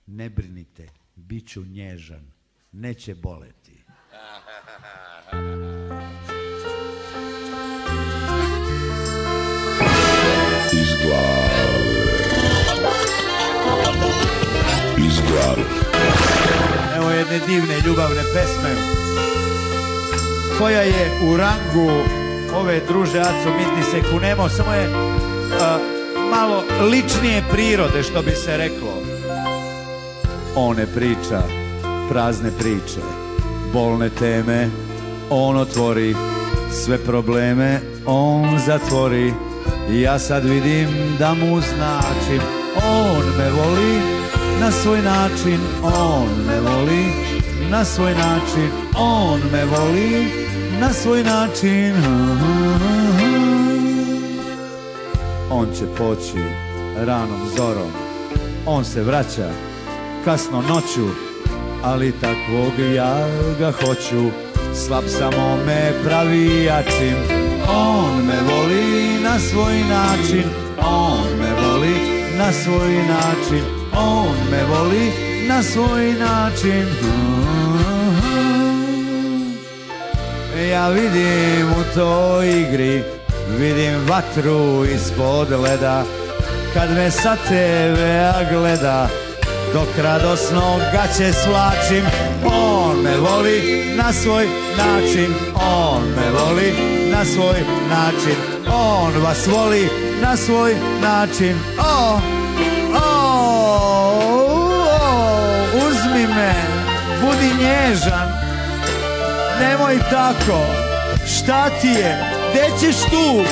ne brinite, bit ću nježan, neće boleti. Iz glave. Evo jedne divne ljubavne pesme koja je u rangu ove druže Aco mi se kunemo, samo je malo ličnije prirode, što bi se reklo. On ne priča prazne priče, bolne teme, on otvori sve probleme, on zatvori. Ja sad vidim da mu značim, on me voli na svoj način, on me voli na svoj način, on me voli na svoj način. On će poći ranom zorom, on se vraća kasno noću, ali takvog ja ga hoću. Slab samo me pravi jačim, on me voli na svoj način, on me voli na svoj način, on me voli na svoj način. Ja vidim u toj igri, vidim vatru ispod leda, kad me sa TV-a gleda, dok radosno gaće svlačim. On me voli na svoj način, on me voli na svoj način, on vas voli na svoj način. Uzmi me, budi nježan, nemoj tako, šta ti je, gde ćeš tu?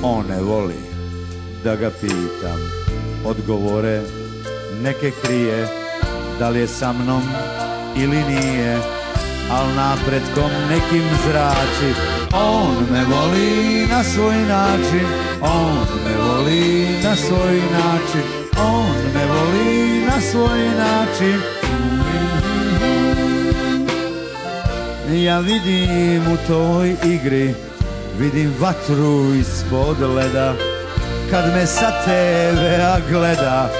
On ne voli da ga pitam, odgovore neke krije, da li je sa mnom ili nije, al napretkom nekim zrači. On me voli na svoj način, on me voli na svoj način, on me voli na svoj način. Ja vidim u toj igri, vidim vatru ispod leda, kad me sa TV-a gleda,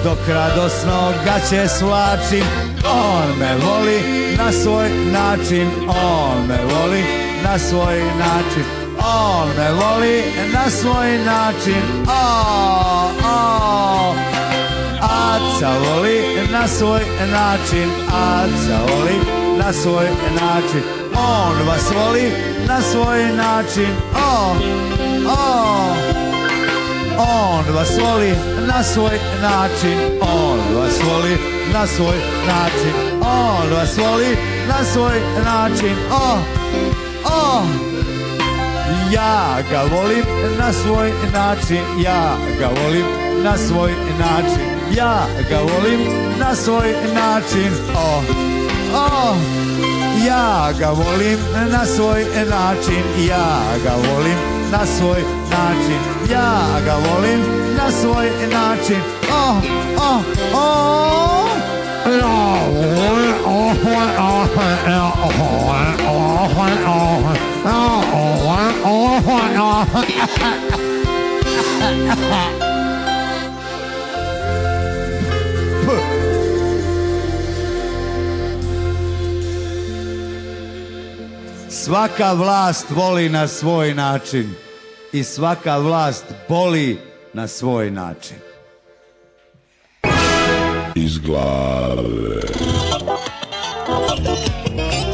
dok radosno gaće svlačim. On me voli na svoj način, on me voli na svoj način, on me voli na svoj način. Aca voli na svoj način, Aca voli na svoj način, on vas voli na svoj način. On vas voli na svoj način, on vas voli na svoj način, on vas voli na svoj način. Ja ga volim na svoj način, ja ga volim na svoj način, ja ga volim na svoj način. Ja ga volim na svoj način, ja ga volim na svoj način, ja ga volim na svoj način. Svaka vlast voli na svoj način i svaka vlast boli na svoj način. Iz glave.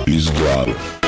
Iz glave.